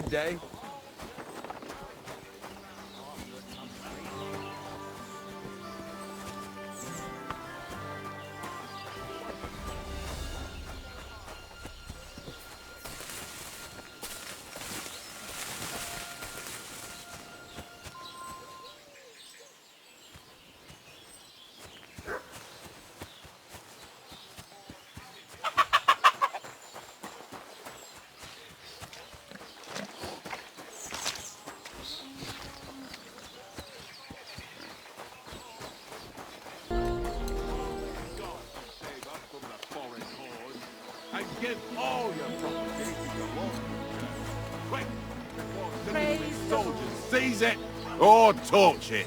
good day. Give all your property to your local church. Quick, before some Praise the soldiers seize it or torch it.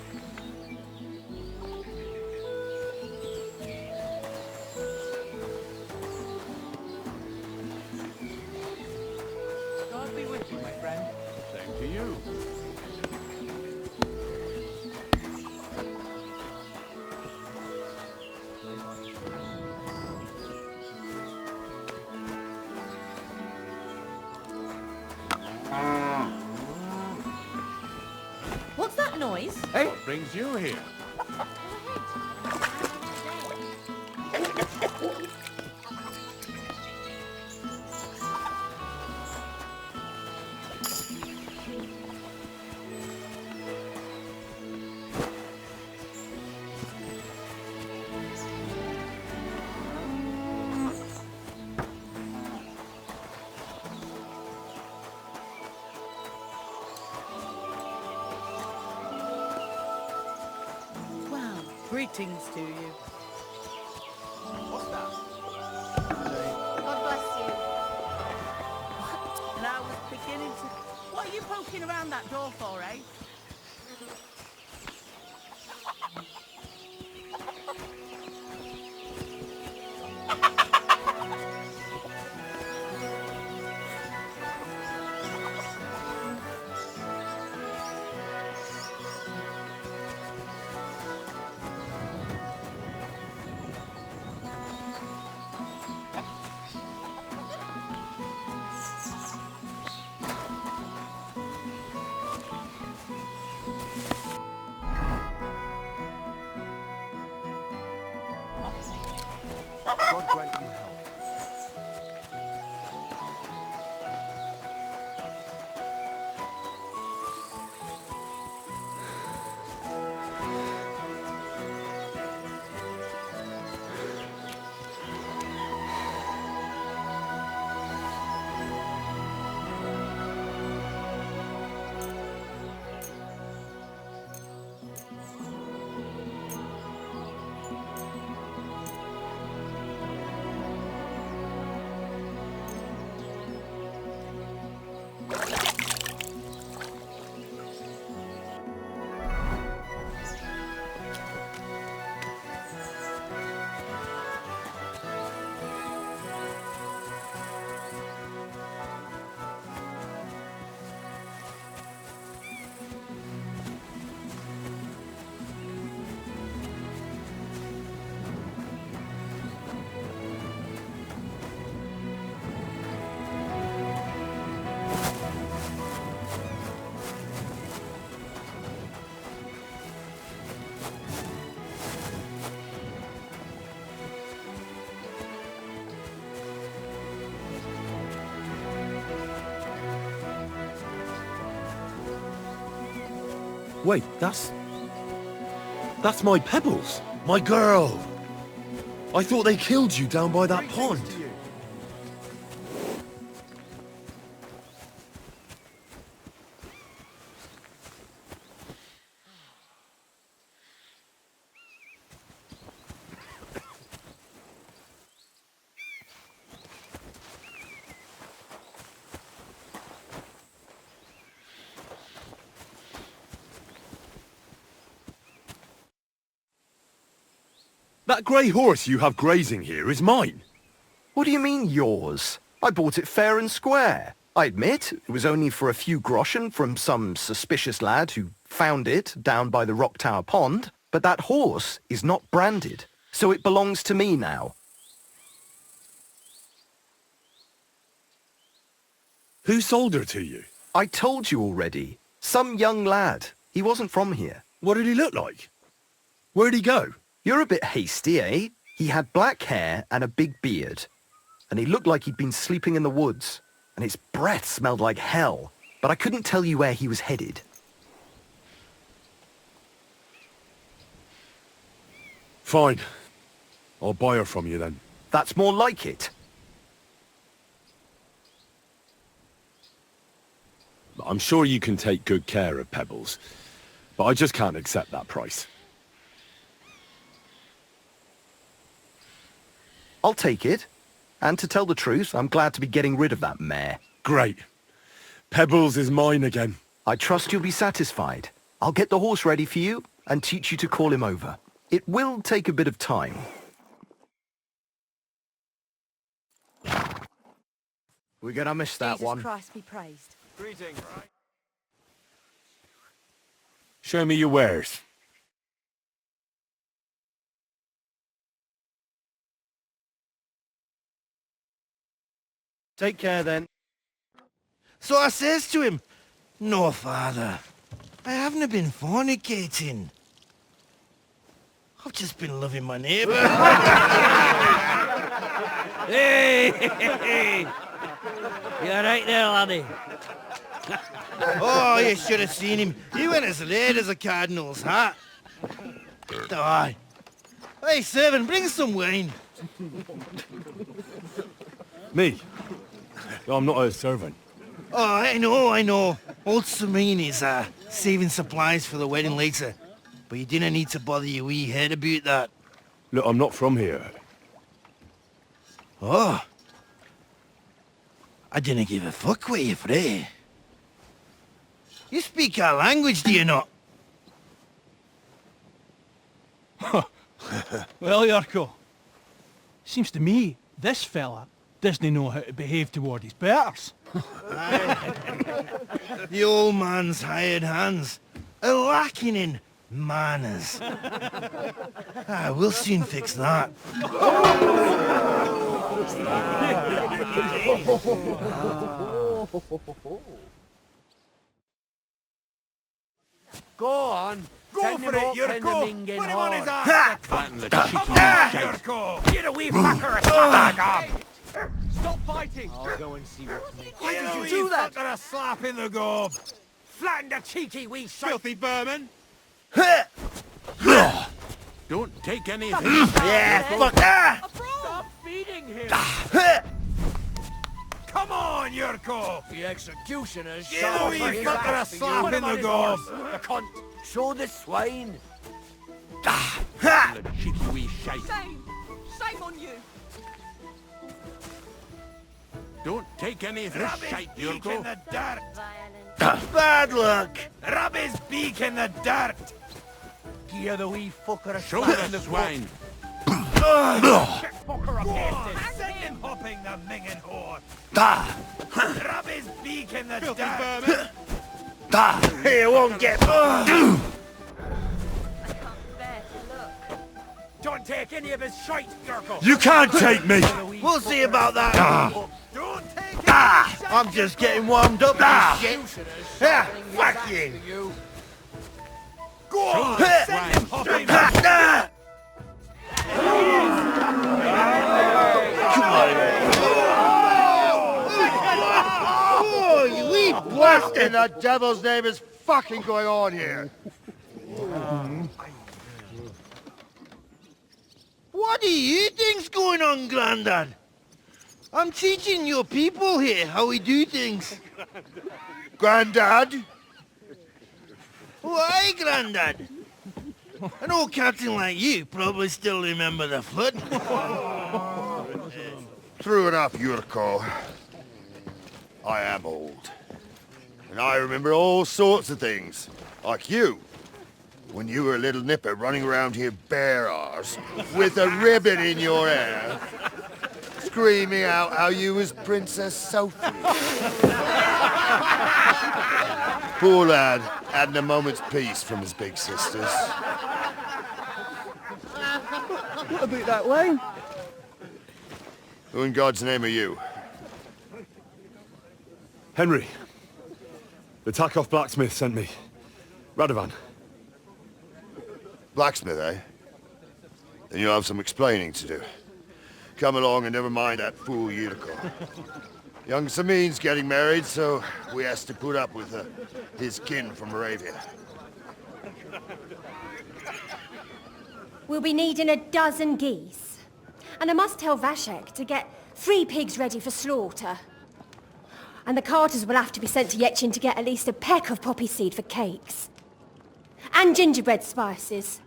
God be with you, my friend. Same to you. What's that noise? Hey, What brings you here? Well, greetings to you. what's that? God bless you. And I was beginning to... What are you poking around that door for, eh? God grant you health. Wait, that's my Pebbles, my girl. I thought they killed you down by that pond. Greetings to you. That grey horse you have grazing here is mine. What do you mean, yours? I bought it fair and square. I admit, it was only for a few groschen from some suspicious lad who found it down by the Rock Tower Pond, but that horse is not branded, so it belongs to me now. Who sold her to you? I told you already. Some young lad. He wasn't from here. What did he look like? Where'd he go? You're a bit hasty, eh? He had black hair and a big beard. And he looked like he'd been sleeping in the woods. And his breath smelled like hell. But I couldn't tell you where he was headed. Fine. I'll buy her from you then. That's more like it. I'm sure you can take good care of Pebbles, but I just can't accept that price. I'll take it. And to tell the truth, I'm glad to be getting rid of that mare. Great. Pebbles is mine again. I trust you'll be satisfied. I'll get the horse ready for you and teach you to call him over. It will take a bit of time. We're gonna miss that Jesus one. Christ be praised. Greetings. Show me your wares. Take care then. So I says to him, "No, father, I haven't been fornicating. I've just been loving my neighbour." Hey! You alright there, laddie? Oh, you should have seen him. He went as red as a cardinal's hat. Aye. Hey, servant, bring some wine. Me? I'm not a servant. Oh, I know. Old Semine is saving supplies for the wedding later. But you didn't need to bother your wee head about that. Look, I'm not from here. Oh. I didn't give a fuck what you fray. You speak our language, do you not? Well, Yurko, seems to me this fella doesn't know how to behave toward his betters. The old man's hired hands are lacking in manners. We'll soon fix that. Go on. Go for it, Yurko! Put him on his ass! Flatten the cheeky Yurko! Get a wee fucker a slap up! Stop fighting! I'll go and see what's me. Why did you do that? Got a slap in the gob! Flatten the cheeky wee shite! Filthy vermin! Don't take any of Yeah, fuck that! Stop feeding him! Come on, Yurko! The executioner's Give a wee fucker a slap in the gob! The cunt! Show the swine! The cheeky wee shite! Shame on you. Don't take any of this shite, Yurko! In the dirt! Violent. Bad luck! Rub his beak in the dirt! Give the wee fucker a Show slap in the the swine! fucker a bastard! Send him hopping, the mingin' whore! Rub his beak in the dirt! He won't get... I can't bear to look. Don't take any of his shite, Yurko! You can't take me! We'll see about that. Don't take it! I'm just getting warmed up with shit. Yeah, fuck you. Go on! Send him hopping! Oh, you wee What in the devil's name is fucking going on here? What do you think's going on, Grandad? I'm teaching your people here how we do things. Grandad? Why, Grandad? An old captain like you probably still remember the flood. True enough, Yurko. I am old. And I remember all sorts of things. Like you. When you were a little nipper running around here bare arse, with a ribbon in your hair, screaming out how you was Princess Sophie. Poor lad, hadn't a moment's peace from his big sisters. What about that wine? Who in God's name are you? Henry, The Takoff blacksmith sent me. Radovan. Blacksmith, eh? Then you'll have some explaining to do. Come along and never mind that fool Yurko. Young Semine's getting married, so we has to put up with his kin from Moravia. We'll be needing a dozen geese. And I must tell Vashek to get 3 pigs ready for slaughter. And the carters will have to be sent to Yetchin to get at least a peck of poppy seed for cakes. And gingerbread spices.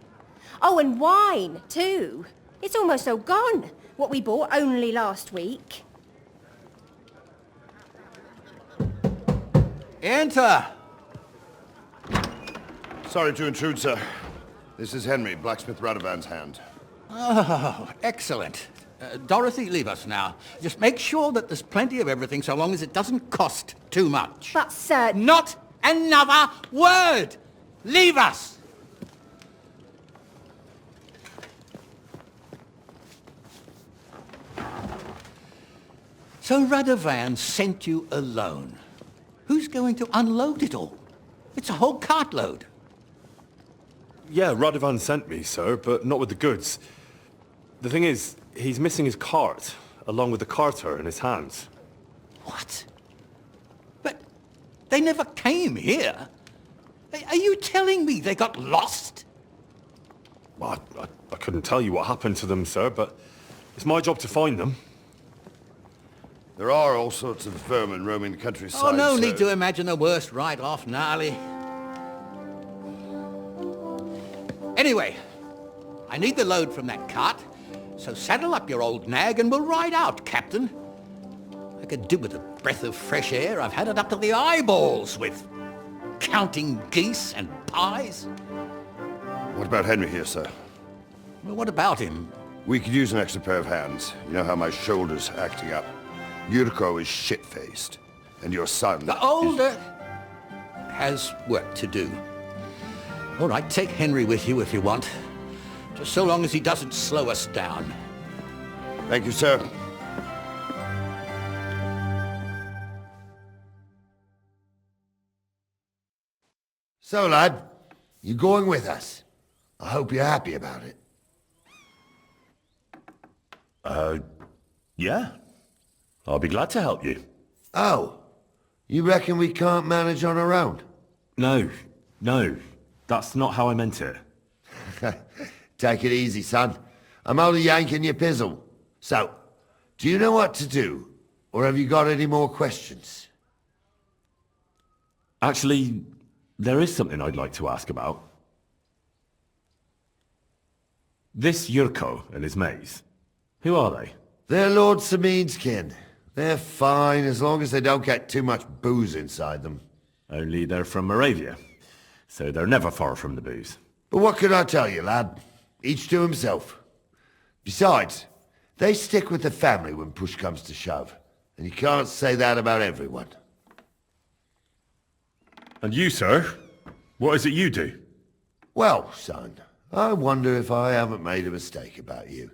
Oh, and wine, too. It's almost all gone, what we bought only last week. Enter! Sorry to intrude, sir. This is Henry, blacksmith Radovan's hand. Oh, excellent. Dorothy, leave us now. Just make sure that there's plenty of everything so long as it doesn't cost too much. But, sir... Not another word! Leave us! So Radovan sent you alone. Who's going to unload it all? It's a whole cartload. Yeah, Radovan sent me, sir, but not with the goods. The thing is, he's missing his cart, along with the carter in his hands. What? But they never came here. Are you telling me they got lost? Well, I couldn't tell you what happened to them, sir, but it's my job to find them. There are all sorts of vermin roaming the countryside. Oh, no sir. need to imagine the worst right off, gnarly. Anyway, I need the load from that cart, so saddle up your old nag and we'll ride out, Captain. I could do with a breath of fresh air. I've had it up to the eyeballs with counting geese and pies. What about Henry here, sir? Well, what about him? We could use an extra pair of hands. You know how my shoulder's acting up. Yurko is shit-faced, and your son... The older has work to do. All right, take Henry with you if you want. Just so long as he doesn't slow us down. Thank you, sir. So, lad, you going with us? I hope you're happy about it. Yeah. I'll be glad to help you. Oh, you reckon we can't manage on our own? No. That's not how I meant it. Take it easy, son. I'm only yanking your pizzle. So, do you know what to do? Or have you got any more questions? Actually, there is something I'd like to ask about. This Yurko and his mates, who are they? They're Lord Semine's kin. They're fine as long as they don't get too much booze inside them. Only they're from Moravia, so they're never far from the booze. But what can I tell you, lad? Each to himself. Besides, they stick with the family when push comes to shove. And you can't say that about everyone. And you, sir? What is it you do? Well, son, I wonder if I haven't made a mistake about you.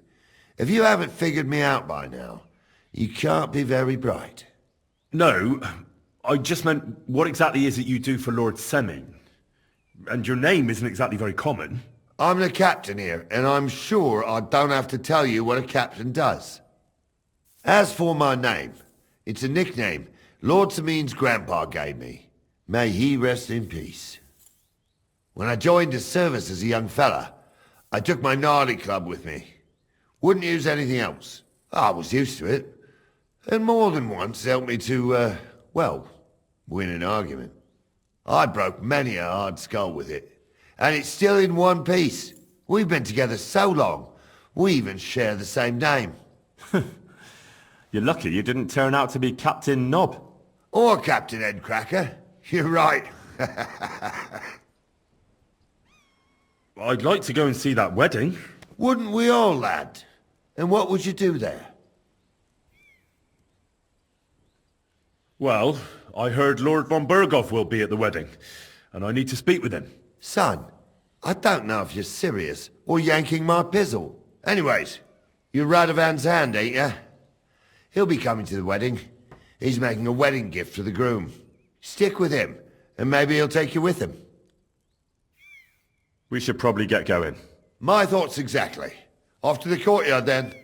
If you haven't figured me out by now, you can't be very bright. No, I just meant, what exactly is it you do for Lord Semine? And your name isn't exactly very common. I'm the captain here, and I'm sure I don't have to tell you what a captain does. As for my name, it's a nickname Lord Semine's grandpa gave me. May he rest in peace. When I joined his service as a young fella, I took my gnarly club with me. Wouldn't use anything else. I was used to it. And more than once helped me to, well, win an argument. I broke many a hard skull with it. And it's still in one piece. We've been together so long, we even share the same name. You're lucky you didn't turn out to be Captain Knob. Or Captain Headcracker. You're right. I'd like to go and see that wedding. Wouldn't we all, lad? And what would you do there? Well, I heard Lord von Burgov will be at the wedding, and I need to speak with him. Son, I don't know if you're serious or yanking my pizzle. Anyways, you're Radovan's hand, ain't ya? He'll be coming to the wedding. He's making a wedding gift for the groom. Stick with him, and maybe he'll take you with him. We should probably get going. My thoughts exactly. Off to the courtyard then.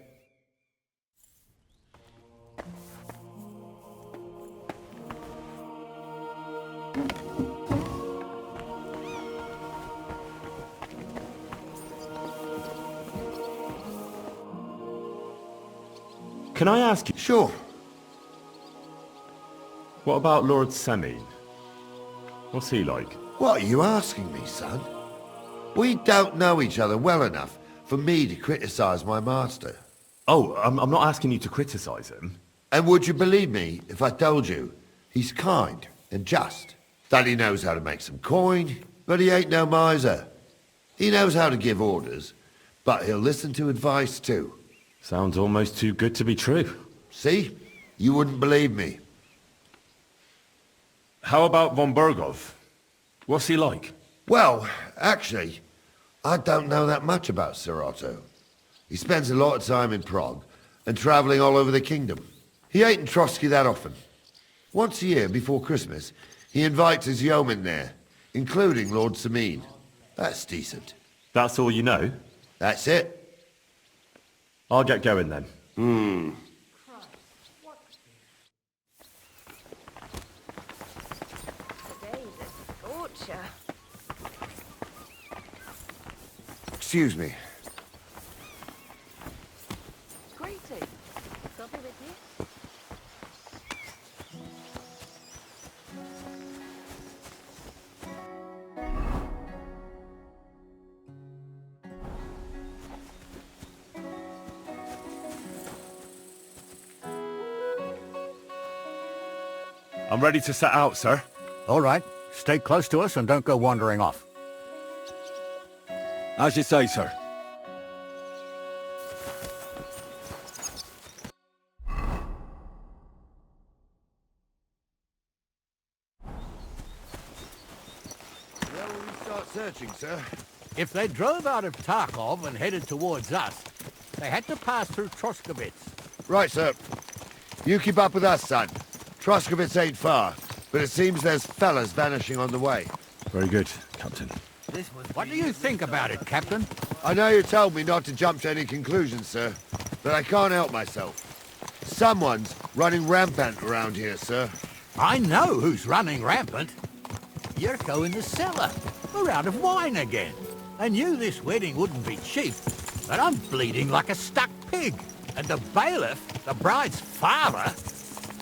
Can I ask you, Sure. what about Lord Semine? What's he like? What are you asking me, son? We don't know each other well enough for me to criticize my master. Oh, I'm not asking you to criticize him. And would you believe me if I told you he's kind and just? That he knows how to make some coin, but he ain't no miser. He knows how to give orders, but he'll listen to advice too. Sounds almost too good to be true. See? You wouldn't believe me. How about von Bergov? What's he like? Well, actually, I don't know that much about Sir Otto. He spends a lot of time in Prague and traveling all over the kingdom. He ain't in Trotsky that often. Once a year before Christmas, he invites his yeomen there, including Lord Semine. That's decent. That's all you know? That's it. I'll get going then. Excuse me. Greetings. I'll be with you. I'm ready to set out, sir. All right. Stay close to us and don't go wandering off. As you say, sir. Where will we start searching, sir? If they drove out of Tarkov and headed towards us, they had to pass through Troskowitz. Right, sir. You keep up with us, son. Troskowitz ain't far, but it seems there's fellas vanishing on the way. Very good, Captain. What do you think about it, Captain? I know you told me not to jump to any conclusions, sir, but I can't help myself. Someone's running rampant around here, sir. I know who's running rampant. Yurko in the cellar. We're out of wine again. I knew this wedding wouldn't be cheap, but I'm bleeding like a stuck pig. And the bailiff, the bride's father,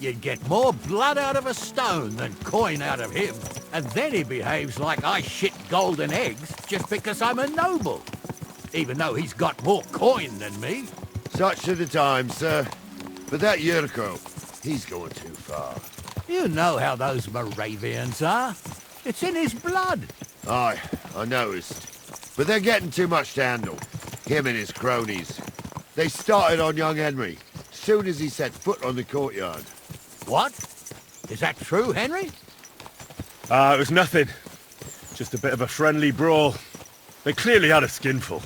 you'd get more blood out of a stone than coin out of him. And then he behaves like I shit golden eggs just because I'm a noble. Even though he's got more coin than me. Such are the times, sir. But that Yurko, he's going too far. You know how those Moravians are. It's in his blood. Aye, I noticed. But they're getting too much to handle. Him and his cronies. They started on young Henry, soon as he set foot on the courtyard. What? Is that true, Henry? It was nothing. Just a bit of a friendly brawl. They clearly had a skinful.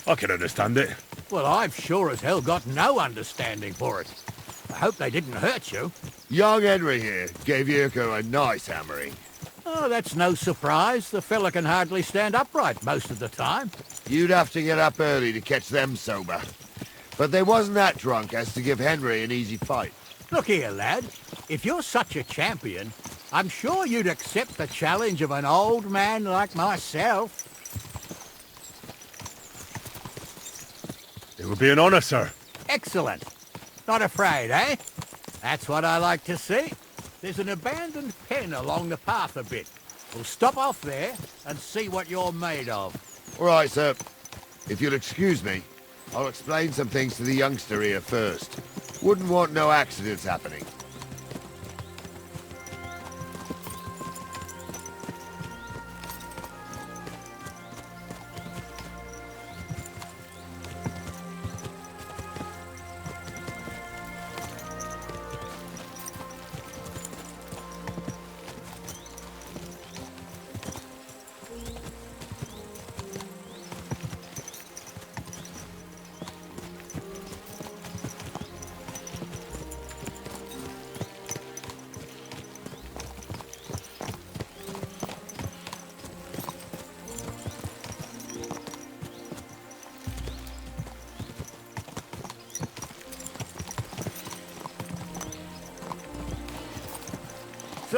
I can understand it. Well, I've sure as hell got no understanding for it. I hope they didn't hurt you. Young Henry here gave Yurko a nice hammering. Oh, that's no surprise. The fella can hardly stand upright most of the time. You'd have to get up early to catch them sober. But they wasn't that drunk as to give Henry an easy fight. Look here, lad. If you're such a champion, I'm sure you'd accept the challenge of an old man like myself. It would be an honor, sir. Excellent. Not afraid, eh? That's what I like to see. There's an abandoned pen along the path a bit. We'll stop off there and see what you're made of. All right, sir. If you'll excuse me, I'll explain some things to the youngster here first. Wouldn't want no accidents happening.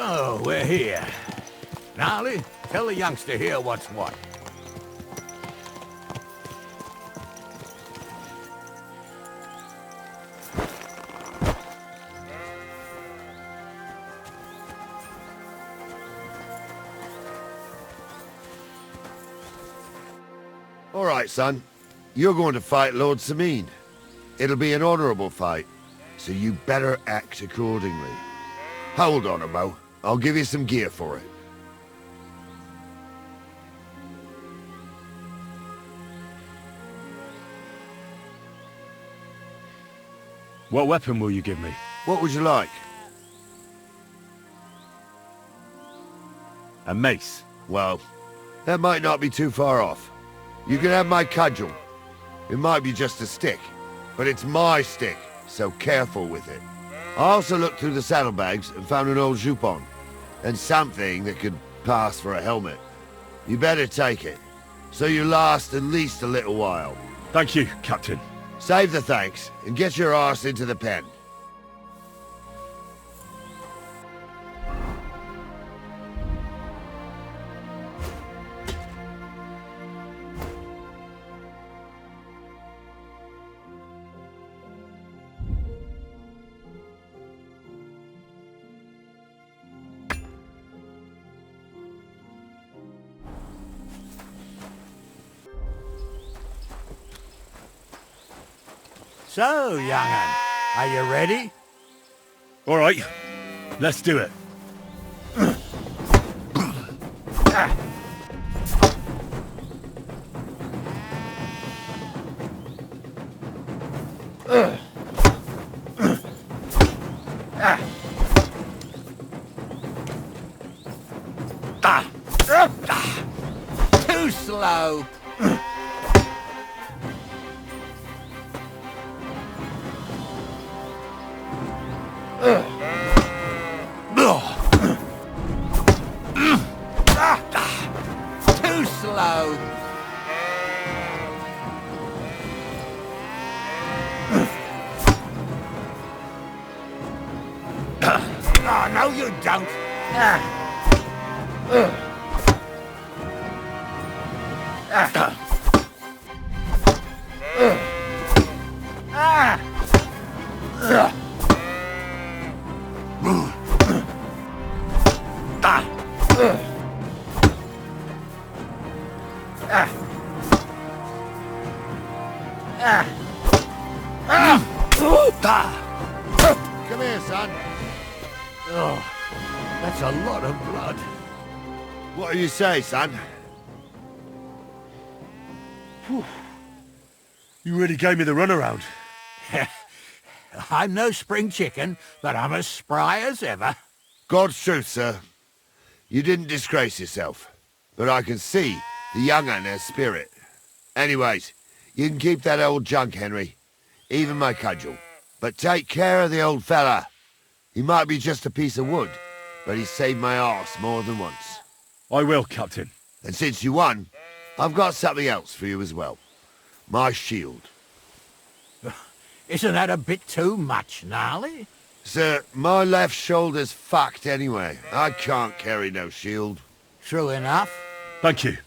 So, we're here. Gnarly, tell the youngster here what's what. All right, son. You're going to fight Lord Semine. It'll be an honorable fight, so you better act accordingly. Hold on a mo. I'll give you some gear for it. What weapon will you give me? What would you like? A mace. Well, that might not be too far off. You can have my cudgel. It might be just a stick, but it's my stick, so careful with it. I also looked through the saddlebags and found an old jupon, and something that could pass for a helmet. You better take it, so you last at least a little while. Thank you, Captain. Save the thanks, and get your arse into the pen. So, young'un, are you ready? All right, let's do it. Too slow. Too slow. Oh, no you don't. Come here, son. Oh, that's a lot of blood. What do you say, son? You really gave me the runaround. I'm no spring chicken, but I'm as spry as ever. God's truth, sir. You didn't disgrace yourself, but I can see the young'un has spirit. Anyways, you can keep that old junk, Henry. Even my cudgel. But take care of the old fella. He might be just a piece of wood, but he saved my arse more than once. I will, Captain. And since you won, I've got something else for you as well. My shield. Isn't that a bit too much, Gnarly? Sir, my left shoulder's fucked anyway. I can't carry no shield. True enough. Thank you.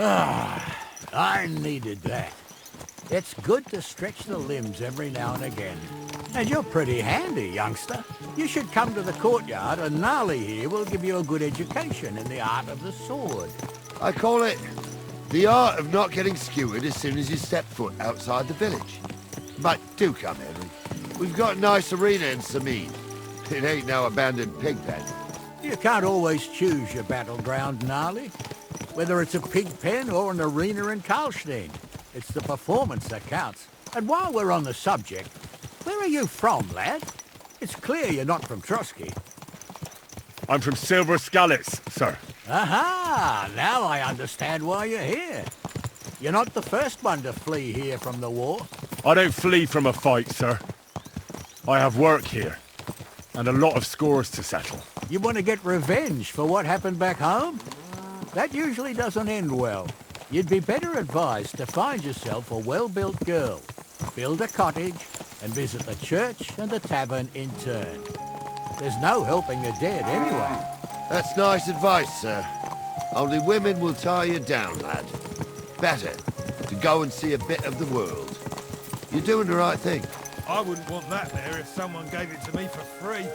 I needed that. It's good to stretch the limbs every now and again. And you're pretty handy, youngster. You should come to the courtyard, and Gnarly here will give you a good education in the art of the sword. I call it the art of not getting skewered as soon as you step foot outside the village. But do come, Henry. We've got a nice arena in Semine. It ain't no abandoned pig pen. You can't always choose your battleground, Gnarly. Whether it's a pig pen or an arena in Karlstein. It's the performance that counts. And while we're on the subject, where are you from, lad? It's clear you're not from Trotsky. I'm from Silver Skalitz, sir. Aha! Now I understand why you're here. You're not the first one to flee here from the war. I don't flee from a fight, sir. I have work here, and a lot of scores to settle. You want to get revenge for what happened back home? That usually doesn't end well. You'd be better advised to find yourself a well-built girl, build a cottage, and visit the church and the tavern in turn. There's no helping the dead anyway. That's nice advice, sir. Only women will tie you down, lad. Better to go and see a bit of the world. You're doing the right thing. I wouldn't want that there if someone gave it to me for free.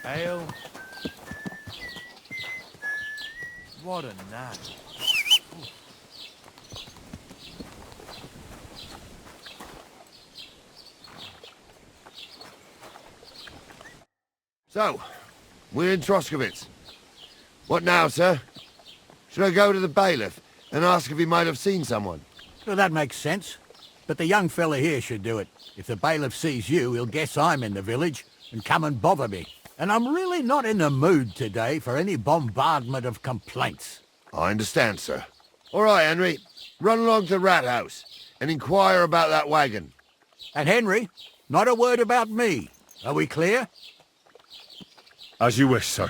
Ale. What a night. So, we're in Troskowitz. What now, sir? Should I go to the bailiff and ask if he might have seen someone? Well, that makes sense. But the young fella here should do it. If the bailiff sees you, he'll guess I'm in the village and come and bother me. And I'm really not in the mood today for any bombardment of complaints. I understand, sir. All right, Henry. Run along to the rat house and inquire about that wagon. And Henry, not a word about me. Are we clear? As you wish, sir.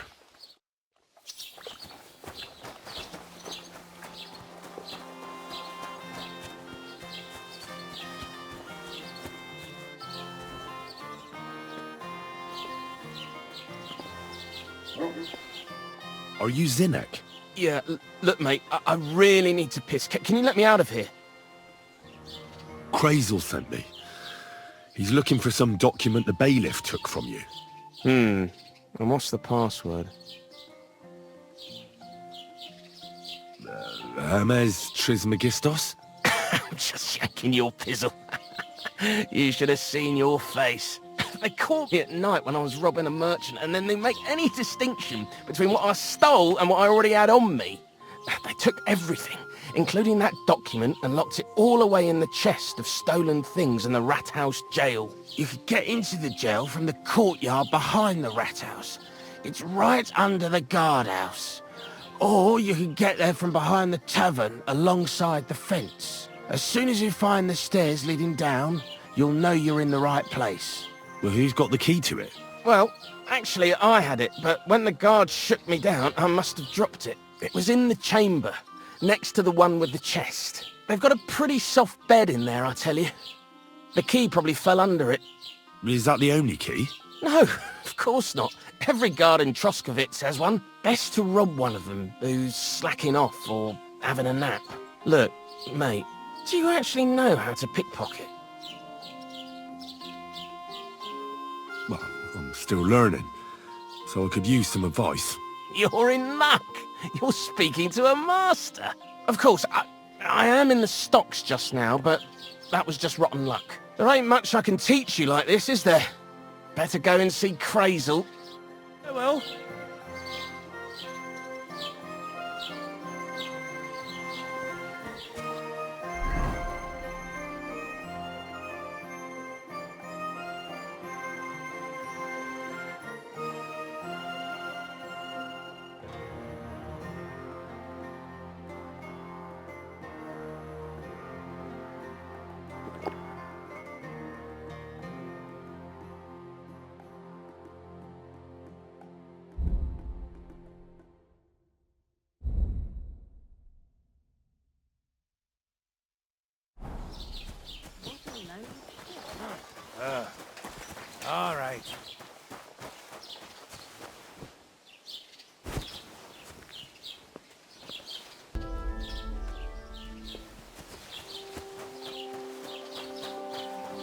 Are you Zinek? Yeah, look, mate, I really need to piss. Can you let me out of here? Crazel sent me. He's looking for some document the bailiff took from you. And what's the password? Hermes Trismegistos? I'm just shaking your pizzle. You should have seen your face. They caught me at night when I was robbing a merchant, and then they make any distinction between what I stole and what I already had on me. They took everything, including that document, and locked it all away in the chest of stolen things in the rat house jail. You could get into the jail from the courtyard behind the rat house. It's right under the guardhouse. Or you could get there from behind the tavern alongside the fence. As soon as you find the stairs leading down, you'll know you're in the right place. Well, who's got the key to it? Well, actually I had it, but when the guards shook me down, I must have dropped it. It was in the chamber, next to the one with the chest. They've got a pretty soft bed in there, I tell you. The key probably fell under it. Is that the only key? No, of course not. Every guard in Troskowitz has one. Best to rob one of them who's slacking off or having a nap. Look, mate, do you actually know how to pickpocket? Well, I'm still learning, so I could use some advice. You're in luck. You're speaking to a master. Of course, I am in the stocks just now, but that was just rotten luck. There ain't much I can teach you like this, is there? Better go and see Crazel. Farewell.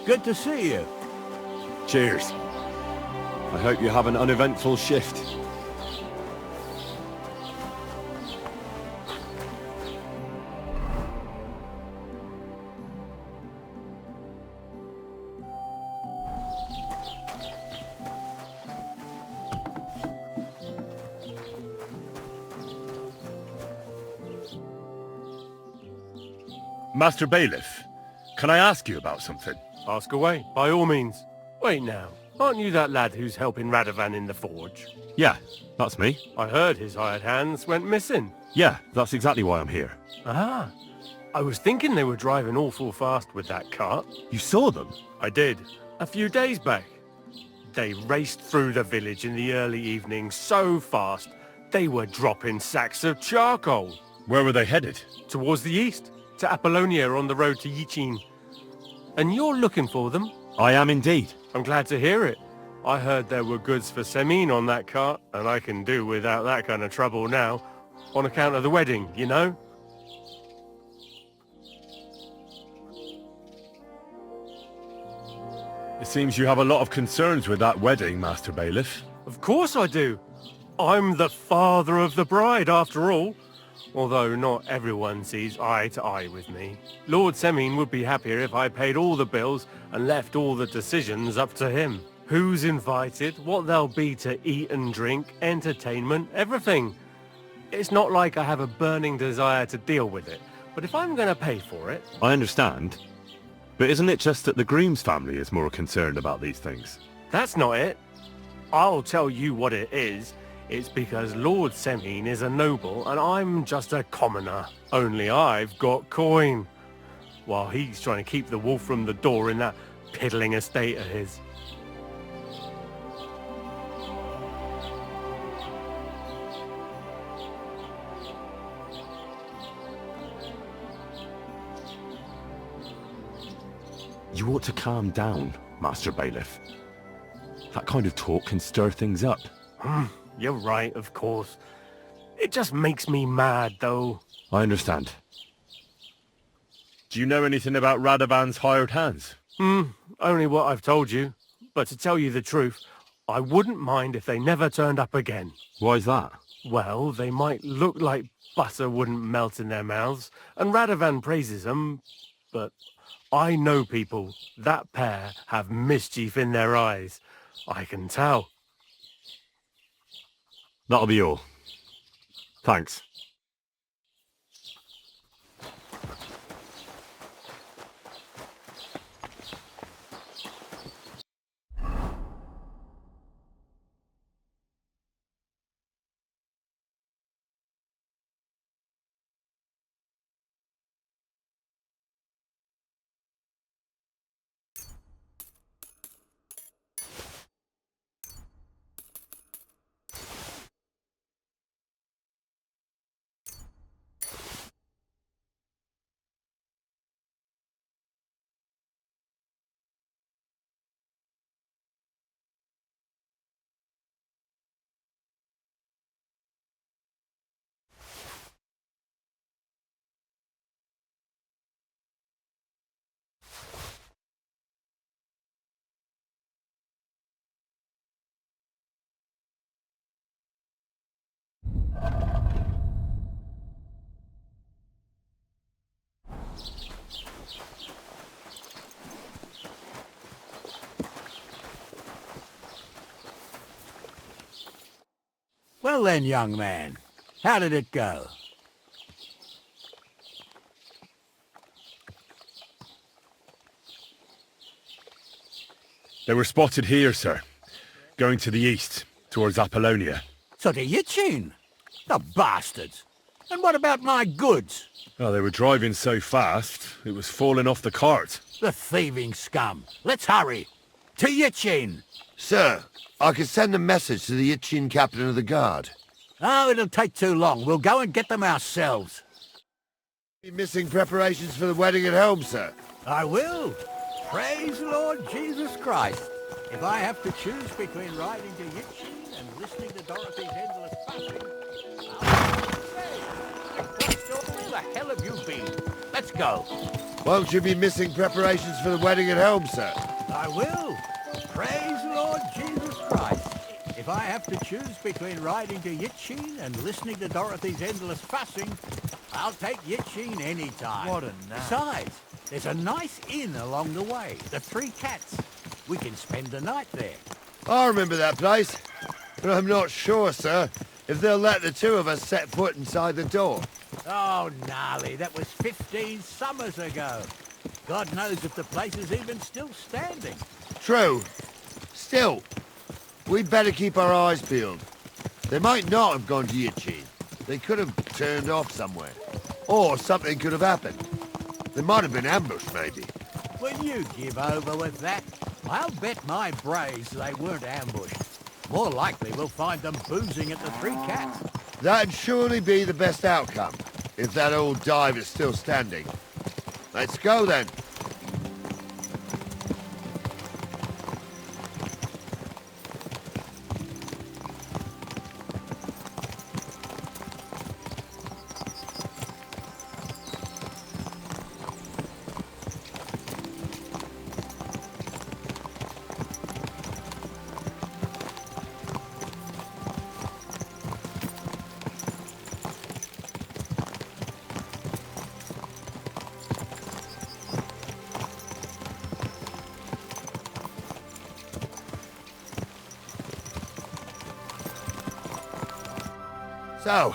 Good to see you. Cheers. I hope you have an uneventful shift. Master Bailiff, can I ask you about something? Ask away, by all means. Wait now, aren't you that lad who's helping Radovan in the forge? Yeah, that's me. I heard his hired hands went missing. Yeah, that's exactly why I'm here. Ah, I was thinking they were driving awful fast with that cart. You saw them? I did, a few days back. They raced through the village in the early evening so fast, they were dropping sacks of charcoal. Where were they headed? Towards the east, to Apollonia on the road to Yichin. And you're looking for them? I am indeed. I'm glad to hear it. I heard there were goods for Semine on that cart, and I can do without that kind of trouble now, on account of the wedding, you know? It seems you have a lot of concerns with that wedding, Master Bailiff. Of course I do. I'm the father of the bride, after all. Although not everyone sees eye to eye with me. Lord Semine would be happier if I paid all the bills and left all the decisions up to him. Who's invited, what there'll be to eat and drink, entertainment, everything. It's not like I have a burning desire to deal with it, but if I'm going to pay for it... I understand. But isn't it just that the groom's family is more concerned about these things? That's not it. I'll tell you what it is. It's because Lord Semine is a noble and I'm just a commoner. Only I've got coin. While he's trying to keep the wolf from the door in that piddling estate of his. You ought to calm down, Master Bailiff. That kind of talk can stir things up. You're right, of course. It just makes me mad, though. I understand. Do you know anything about Radovan's hired hands? Only what I've told you. But to tell you the truth, I wouldn't mind if they never turned up again. Why's that? Well, they might look like butter wouldn't melt in their mouths, and Radovan praises them, but I know people. That pair have mischief in their eyes. I can tell. That'll be all. Thanks. Well then, young man, how did it go? They were spotted here, sir. Going to the east, towards Apollonia. So to Yichin? The bastards! And what about my goods? Oh, they were driving so fast, it was falling off the cart. The thieving scum! Let's hurry! To Yichin! Sir, I could send a message to the Yichin captain of the guard. Oh, it'll take too long. We'll go and get them ourselves. You missing preparations for the wedding at home, sir? I will. Praise the Lord Jesus Christ. If I have to choose between riding to Yichin and listening to Dorothy's endless fussing, I'll say, where the hell have you been? Let's go. Won't you be missing preparations for the wedding at home, sir? I will. Praise the Lord Jesus Christ. If I have to choose between riding to Yitchin and listening to Dorothy's endless fussing, I'll take Yitchin any time. What a night. Besides, there's a nice inn along the way, the Three Cats. We can spend the night there. I remember that place, but I'm not sure, sir, if they'll let the two of us set foot inside the door. Oh, gnarly, that was 15 summers ago. God knows if the place is even still standing. True. Still, we'd better keep our eyes peeled. They might not have gone to Yitchin. They could have turned off somewhere. Or something could have happened. They might have been ambushed, maybe. Will you give over with that? I'll bet my braves they weren't ambushed. More likely we'll find them boozing at the Three Cats. That'd surely be the best outcome, if that old dive is still standing. Let's go, then. So,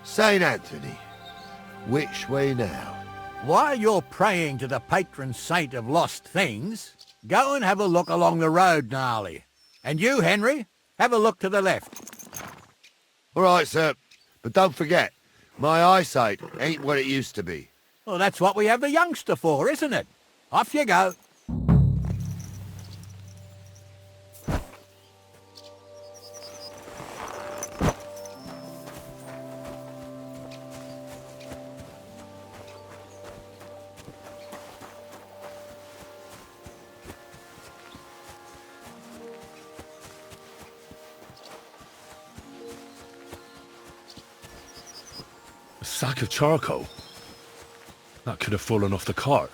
St. Anthony, which way now? While you're praying to the patron saint of lost things, go and have a look along the road, gnarly. And you, Henry, have a look to the left. All right, sir. But don't forget, my eyesight ain't what it used to be. Well, that's what we have the youngster for, isn't it? Off you go. A sack of charcoal? That could have fallen off the cart.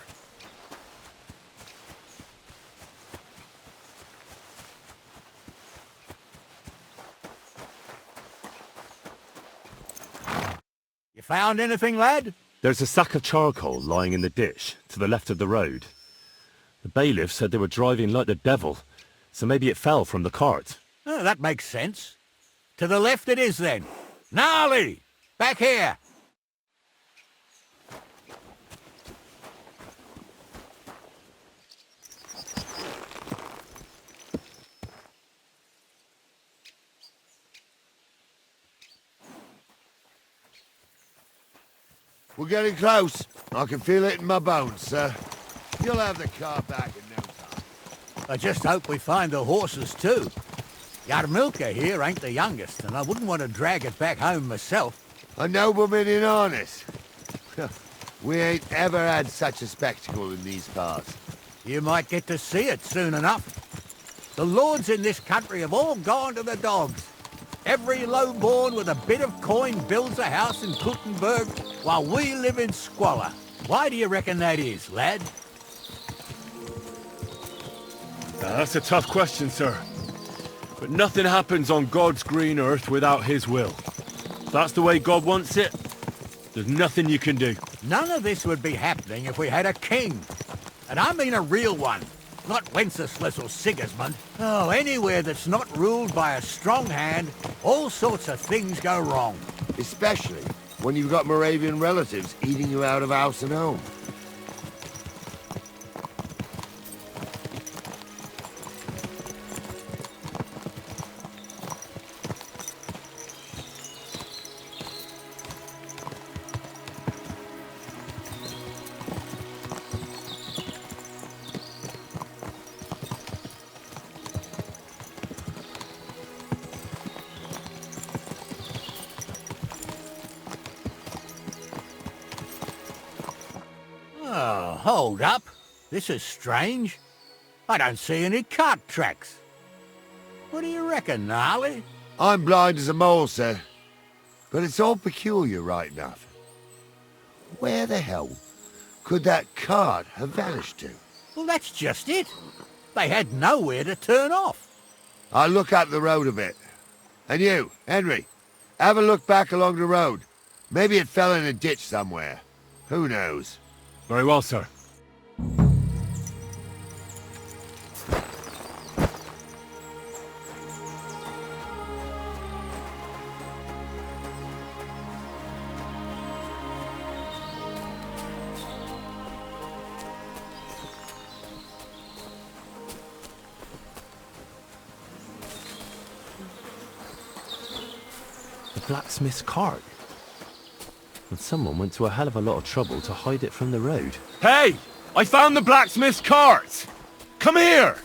You found anything, lad? There's a sack of charcoal lying in the ditch to the left of the road. The bailiff said they were driving like the devil, so maybe it fell from the cart. Oh, that makes sense. To the left it is, then. Gnarly! Back here! We're getting close. I can feel it in my bones, sir. You'll have the car back in no time. I just hope we find the horses, too. Yarmilka here ain't the youngest, and I wouldn't want to drag it back home myself. A nobleman in harness. We ain't ever had such a spectacle in these parts. You might get to see it soon enough. The lords in this country have all gone to the dogs. Every lowborn with a bit of coin builds a house in Kuttenberg while we live in squalor. Why do you reckon that is, lad? That's a tough question, sir. But nothing happens on God's green earth without his will. If that's the way God wants it, there's nothing you can do. None of this would be happening if we had a king. And I mean a real one. Not Wenceslas or Sigismund. Oh, anywhere that's not ruled by a strong hand, all sorts of things go wrong. Especially when you've got Moravian relatives eating you out of house and home. Oh, hold up. This is strange. I don't see any cart tracks. What do you reckon, Gnarly? I'm blind as a mole, sir. But it's all peculiar right enough. Where the hell could that cart have vanished to? Well, that's just it. They had nowhere to turn off. I'll look up the road a bit. And you, Henry, have a look back along the road. Maybe it fell in a ditch somewhere. Who knows? Very well, sir. The blacksmith's cart. And someone went to a hell of a lot of trouble to hide it from the road. Hey! I found the blacksmith's cart! Come here!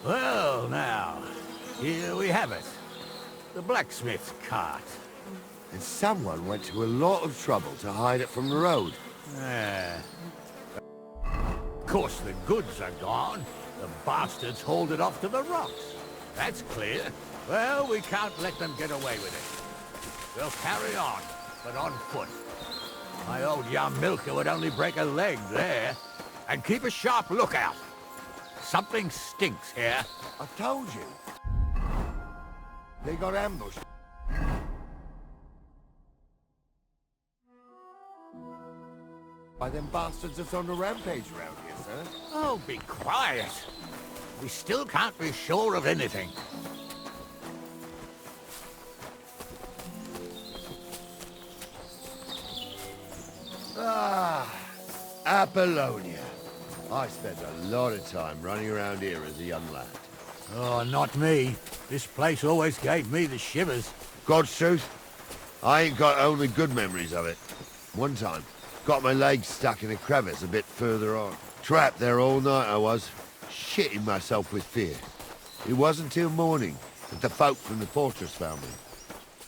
Well, now, here we have it. The blacksmith's cart. And someone went to a lot of trouble to hide it from the road. Of course, the goods are gone. The bastards hauled it off to the rocks. That's clear. Well, we can't let them get away with it. We'll carry on, but on foot. My old young milker would only break a leg there. And keep a sharp lookout. Something stinks here. I told you. They got ambushed. By them bastards that's on the rampage around here, sir. Oh, be quiet. We still can't be sure of anything. Ah, Apollonia. I spent a lot of time running around here as a young lad. Oh, not me. This place always gave me the shivers. God's truth, I ain't got only good memories of it. One time, got my leg stuck in a crevice a bit further on. Trapped there all night I was, shitting myself with fear. It wasn't till morning that the folk from the fortress found me.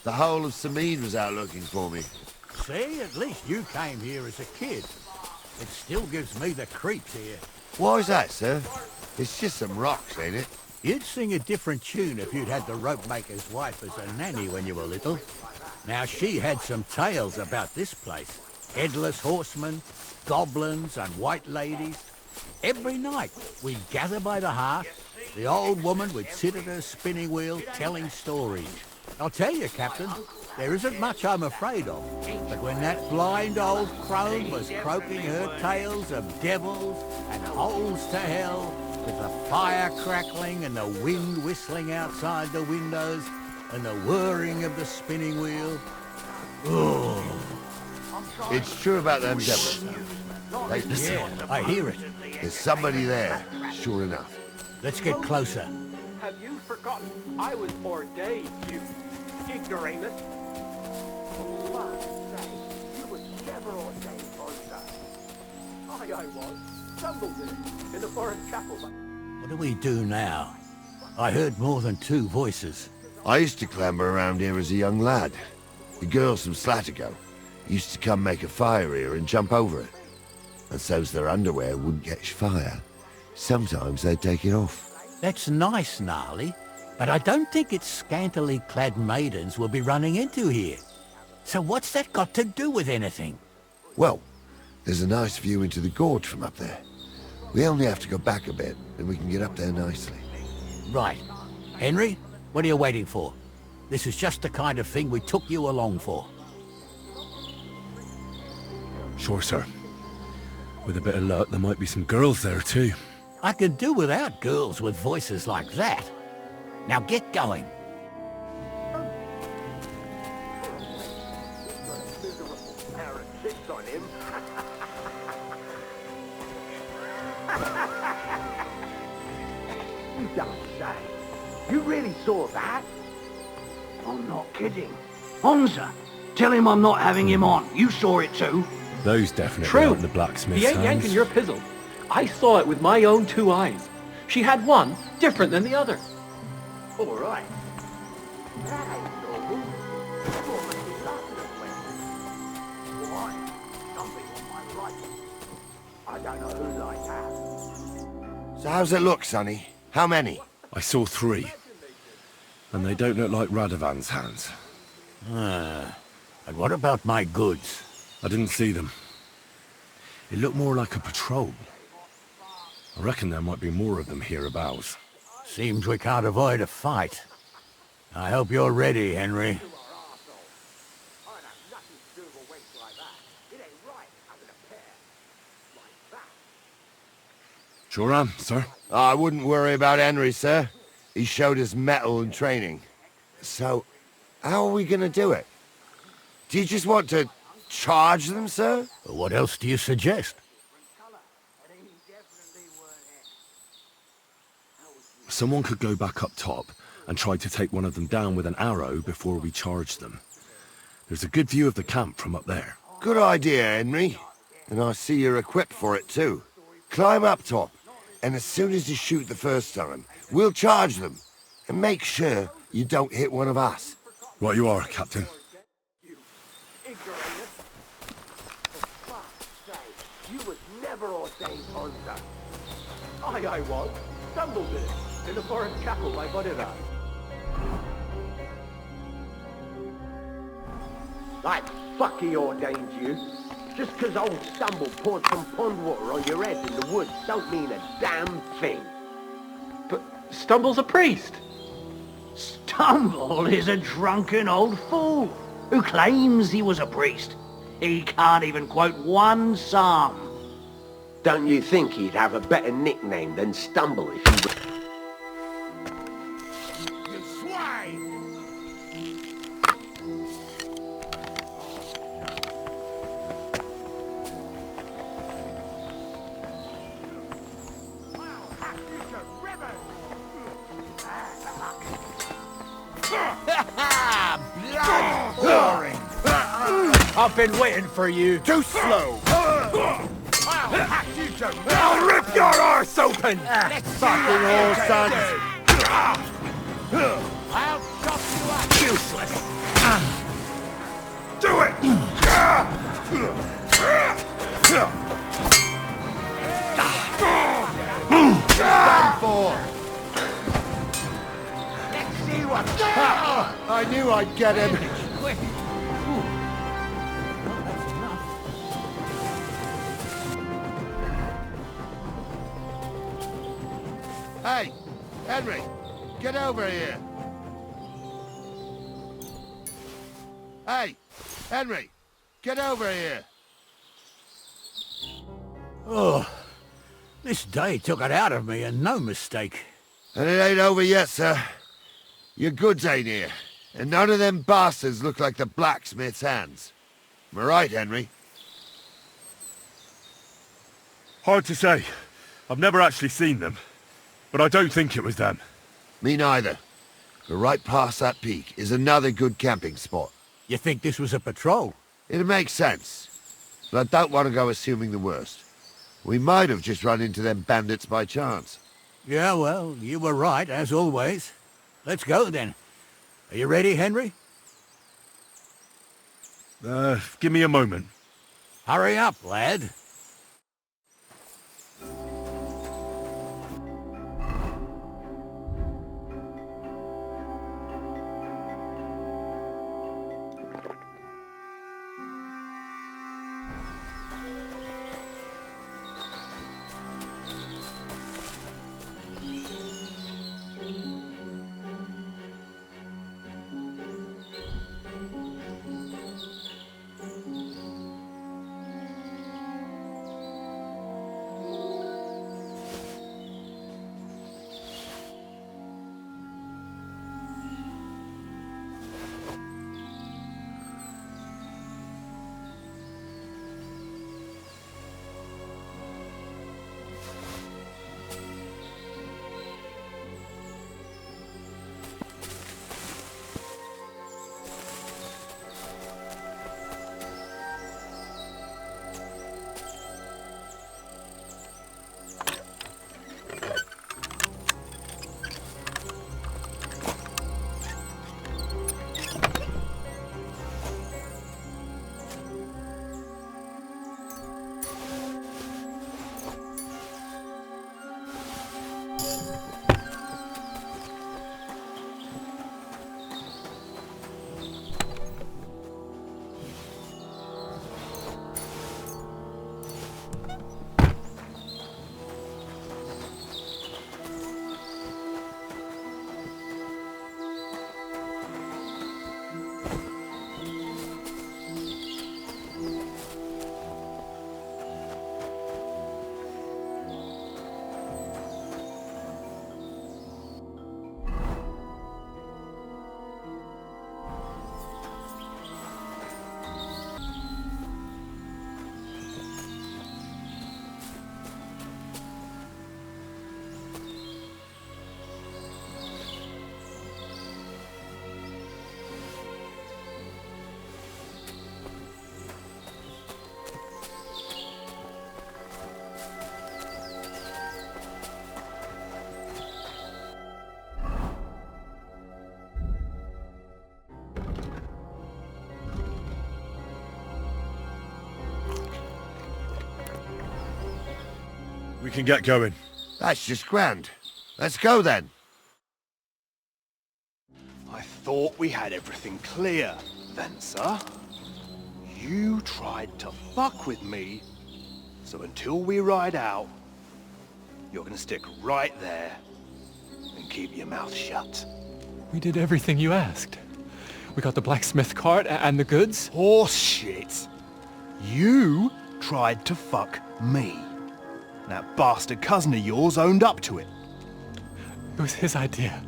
The whole of Semine was out looking for me. See, at least you came here as a kid. It still gives me the creeps here. Why's that, sir? It's just some rocks, ain't it? You'd sing a different tune if you'd had the rope maker's wife as a nanny when you were little. Now, she had some tales about this place. Headless horsemen, goblins and white ladies. Every night, we'd gather by the hearth. The old woman would sit at her spinning wheel telling stories. I'll tell you, Captain, there isn't much I'm afraid of. But when that blind old crone was croaking her tales of devils and holes to hell, with the fire crackling and the wind whistling outside the windows and the whirring of the spinning wheel, oh. It's true about them devils. Yeah, I hear it. There's somebody there, sure enough. Let's get closer. Have you forgotten I was ordained, you ignoramus? For God's sake, you was never ordained, Ventza. I was. Stumbled in the forest chapel. What do we do now? I heard more than two voices. I used to clamber around here as a young lad. The girls from Slatigo used to come make a fire here and jump over it. And so's their underwear wouldn't catch fire, sometimes they'd take it off. That's nice, Gnarly, but I don't think it's scantily clad maidens we'll be running into here. So what's that got to do with anything? Well, there's a nice view into the gorge from up there. We only have to go back a bit, and we can get up there nicely. Right. Henry, what are you waiting for? This is just the kind of thing we took you along for. Sure, sir. With a bit of luck, there might be some girls there, too. I could do without girls with voices like that. Now get going. You don't say. You really saw that? I'm not kidding. Onza, tell him I'm not having him on. You saw it too. Those definitely True. aren't the blacksmith's He ain't hands. yanking your pizzle. I saw it with my own two eyes. She had one different than the other. All right. That ain't normal. You almost be laughing at when. don't know who's like that. So how's it look, Sonny? How many? I saw 3. And they don't look like Radovan's hands. And what about my goods? I didn't see them. It looked more like a patrol. I reckon there might be more of them hereabouts. Seems we can't avoid a fight. I hope you're ready, Henry. Sure am, sir. I wouldn't worry about Henry, sir. He showed us mettle and training. So, how are we gonna do it? Do you just want to charge them, sir? What else do you suggest? Someone could go back up top and try to take one of them down with an arrow before we charge them. There's a good view of the camp from up there. Good idea, Henry. And I see you're equipped for it too. Climb up top, and as soon as you shoot the first time, we'll charge them. And make sure you don't hit one of us. Right you are, Captain. You was never ordained Ventza. I was. Stumbled in it. In the forest chapel by Radovan. Like, fuck he ordained you. Just 'cause old Stumble poured some pond water on your head in the woods don't mean a damn thing. But Stumble's a priest. Stumble is a drunken old fool who claims he was a priest. He can't even quote one psalm. Don't you think he'd have a better nickname than Stumble if he... You swine! Blood pouring. I've been waiting for you. Too slow. I'll rip your arse open! Fucking all sons. I'll chop you up! Useless! Do it! Stand for. Let's see what's I knew I'd get him. quick! Hey, Henry, get over here. Hey, Henry, get over here. Oh, this day took it out of me, and no mistake. And it ain't over yet, sir. Your goods ain't here, and none of them bastards look like the blacksmith's hands. Am I right, Henry? Hard to say. I've never actually seen them. But I don't think it was them. Me neither. But right past that peak is another good camping spot. You think this was a patrol? It makes sense. But I don't want to go assuming the worst. We might have just run into them bandits by chance. Yeah, well, you were right, as always. Let's go, then. Are you ready, Henry? Give me a moment. Hurry up, lad. We can get going. That's just grand. Let's go then. I thought we had everything clear, Ventza. You tried to fuck with me, so until we ride out, you're gonna stick right there and keep your mouth shut. We did everything you asked. We got the blacksmith cart and the goods. Horse shit. You tried to fuck me. That bastard cousin of yours owned up to it. It was his idea.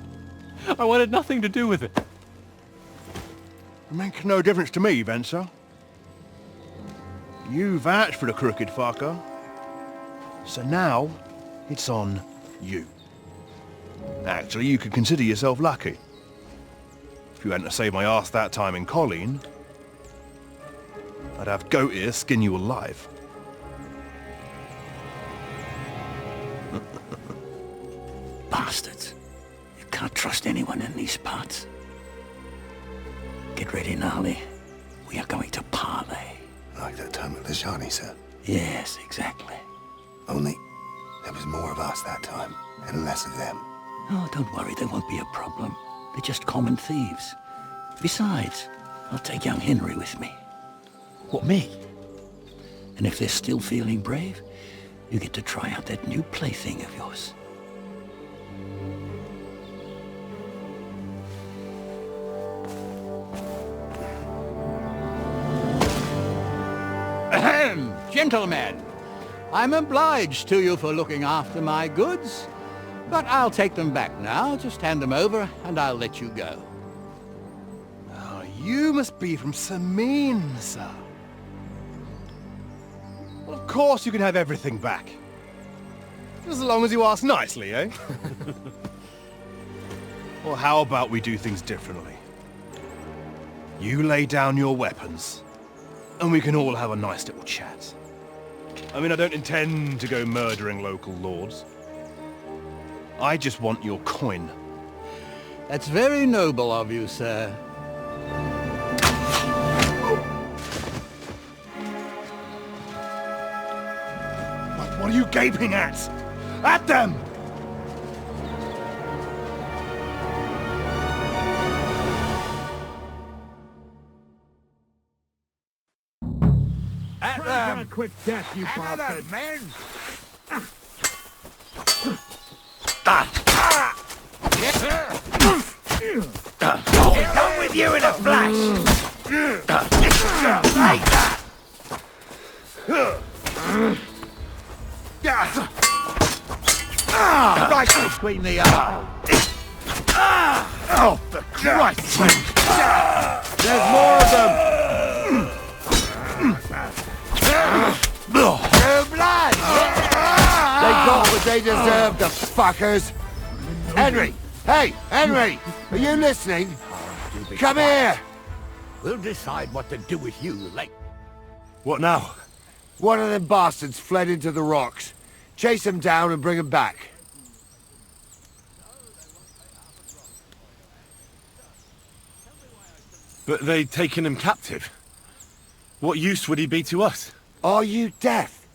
I wanted nothing to do with it. It makes no difference to me, Ventza. You vouched for the crooked fucker. So now, it's on you. Actually, you could consider yourself lucky. If you hadn't saved my ass that time in Colleen, I'd have goat ear skin you alive. Bastards. You can't trust anyone in these parts. Get ready, Gnarly. We are going to parley. Like that time at the Shani, sir? Yes, exactly. Only there was more of us that time, and less of them. Oh, don't worry, there won't be a problem. They're just common thieves. Besides, I'll take young Henry with me. What, me? And if they're still feeling brave, you get to try out that new plaything of yours. Ahem, gentlemen, I'm obliged to you for looking after my goods, but I'll take them back now. Just hand them over and I'll let you go. Oh, you must be from Semine, sir. Well, of course you can have everything back. Just as long as you ask nicely, eh? Well, how about we do things differently? You lay down your weapons, and we can all have a nice little chat. I mean, I don't intend to go murdering local lords. I just want your coin. That's very noble of you, sir. What are you gaping at? At them! At them! A quick death, you bastard! men! It's done with you in a flash! Like that! Right between the eyes. Oh, for Christ's sake! There's more of them! No blood! They got what they deserved, the fuckers! Henry! Hey, Henry! Are you listening? Come here! We'll decide what to do with you later. What now? One of them bastards fled into the rocks. Chase him down and bring him back. But they'd taken him captive. What use would he be to us? Are you deaf?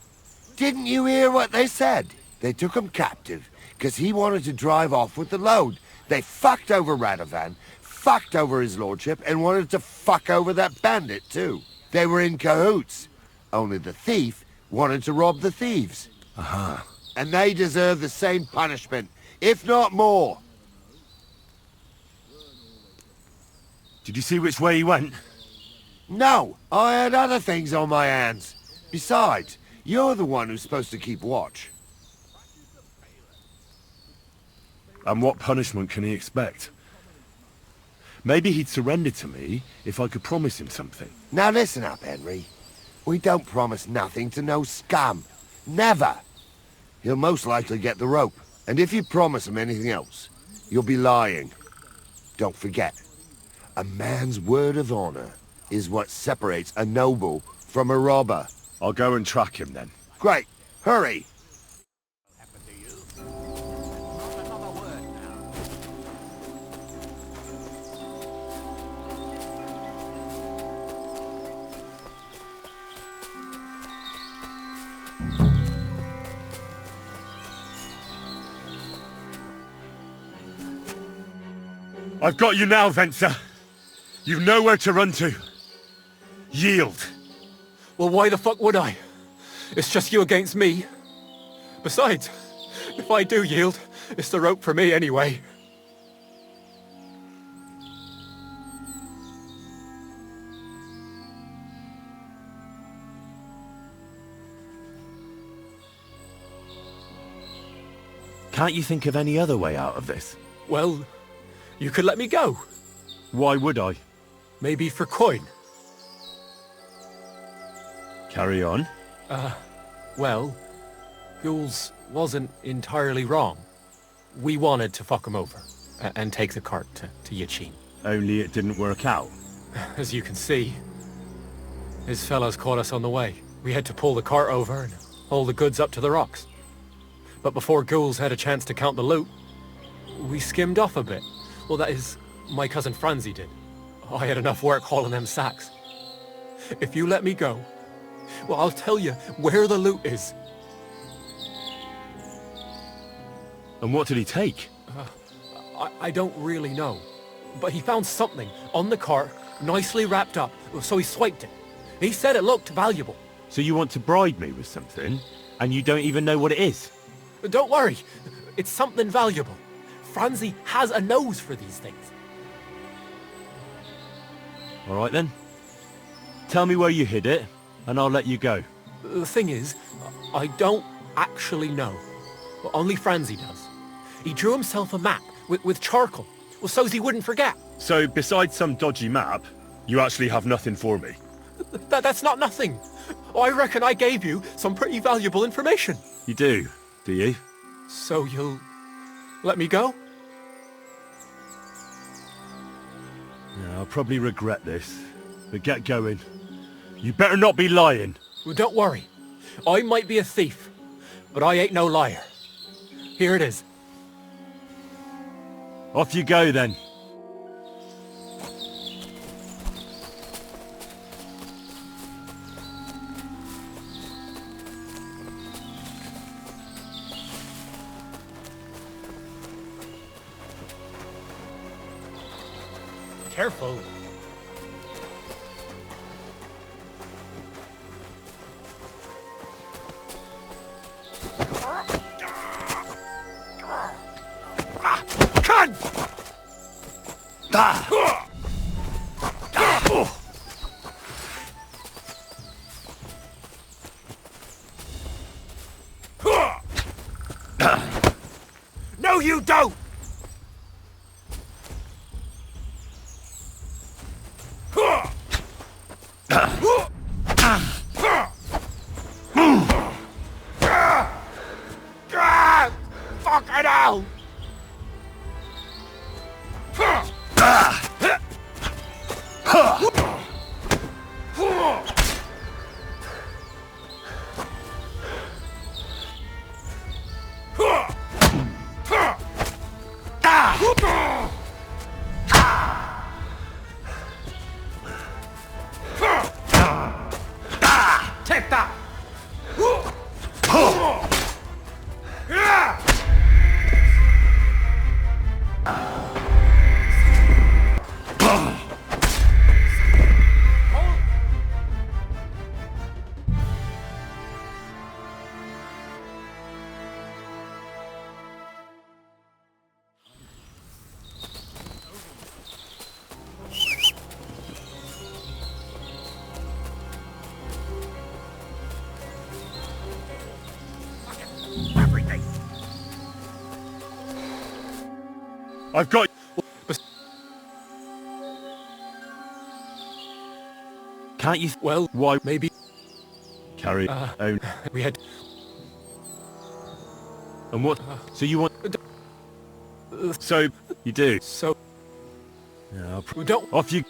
Didn't you hear what they said? They took him captive because he wanted to drive off with the load. They fucked over Radovan, fucked over his lordship, and wanted to fuck over that bandit too. They were in cahoots. Only the thief wanted to rob the thieves. Uh-huh. And they deserve the same punishment, if not more. Did you see which way he went? No, I had other things on my hands. Besides, you're the one who's supposed to keep watch. And what punishment can he expect? Maybe he'd surrender to me if I could promise him something. Now listen up, Henry. We don't promise nothing to no scum. Never. He'll most likely get the rope. And if you promise him anything else, you'll be lying. Don't forget, a man's word of honor is what separates a noble from a robber. I'll go and track him then. Great. Hurry. I've got you now, Ventza. You've nowhere to run to. Yield. Well, why the fuck would I? It's just you against me. Besides, if I do yield, it's the rope for me anyway. Can't you think of any other way out of this? Well, you could let me go. Why would I? Maybe for coin. Carry on. Well, Jules wasn't entirely wrong. We wanted to fuck him over and take the cart to Yachin. Only it didn't work out. As you can see, his fellows caught us on the way. We had to pull the cart over and haul the goods up to the rocks. But before Jules had a chance to count the loot, we skimmed off a bit. Well, that is, my cousin Franzi did. I had enough work hauling them sacks. If you let me go, well, I'll tell you where the loot is. And what did he take? I don't really know. But he found something on the cart, nicely wrapped up, so he swiped it. He said it looked valuable. So you want to bribe me with something, and you don't even know what it is? Don't worry, it's something valuable. Franzi has a nose for these things. All right then. Tell me where you hid it, and I'll let you go. The thing is, I don't actually know. Well, only Franzi does. He drew himself a map with charcoal, well, so's he wouldn't forget. So, besides some dodgy map, you actually have nothing for me? That's not nothing. I reckon I gave you some pretty valuable information. You do you? So you'll let me go? Yeah, I'll probably regret this, but get going. You better not be lying. Well, don't worry. I might be a thief, but I ain't no liar. Here it is. Off you go then. Careful. No, you don't! Fucking hell! Take that! I've got... Can't you... Well, why... maybe... Carry on. We had... And what... So you want... So, you do? So... Yeah, we don't... Off you...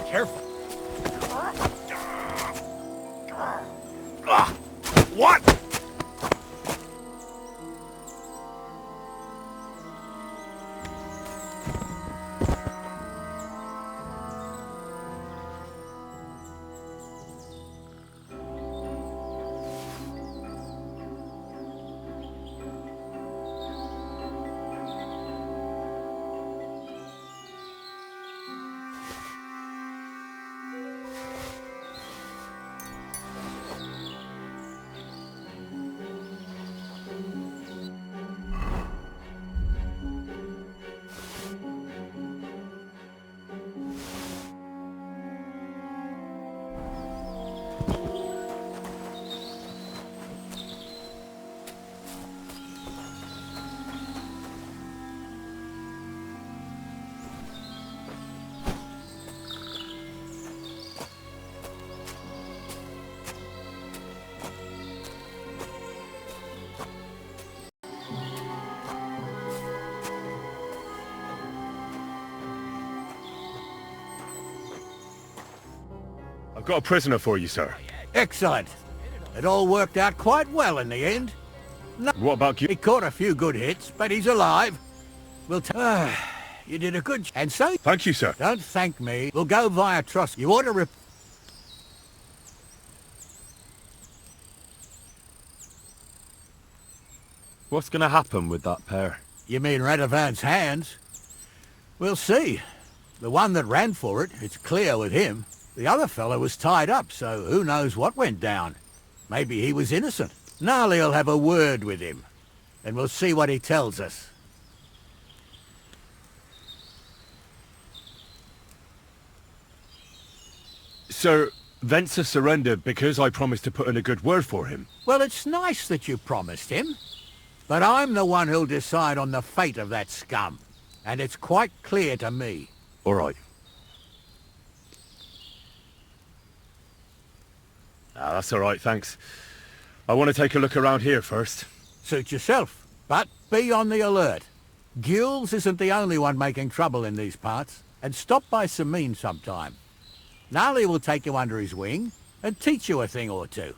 Careful. What? Got a prisoner for you, sir. Excellent. It all worked out quite well in the end. No, what about you? He caught a few good hits, but he's alive. We'll you did a good and so... Thank you, sir. Don't thank me. We'll go via trust. You ought to What's going to happen with that pair? You mean Radovan's hands? We'll see. The one that ran for it, it's clear with him. The other fellow was tied up, so who knows what went down. Maybe he was innocent. Gnarly'll have a word with him, and we'll see what he tells us. Sir, Ventza surrendered because I promised to put in a good word for him. Well, it's nice that you promised him, but I'm the one who'll decide on the fate of that scum, and it's quite clear to me. All right. That's all right, thanks. I want to take a look around here first. Suit yourself, but be on the alert. Gules isn't the only one making trouble in these parts, and stop by Semine sometime. Gnarly will take you under his wing and teach you a thing or two.